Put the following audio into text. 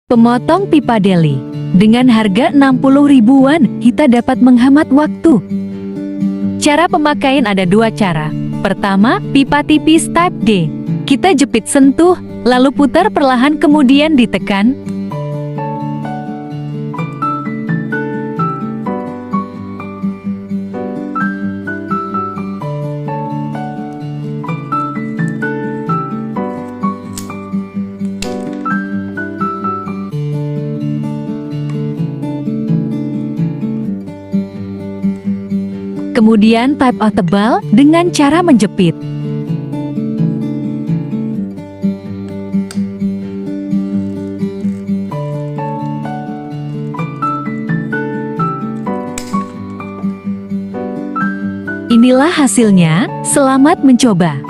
Pemotong pipa deli. Dengan harga 60 ribuan, kita dapat menghemat waktu. Cara pemakaian ada dua cara. Pertama, pipa tipis type D. Kita jepit sentuh, lalu putar perlahan kemudian ditekan. Kemudian type O tebal dengan cara menjepit. Inilah hasilnya, selamat mencoba.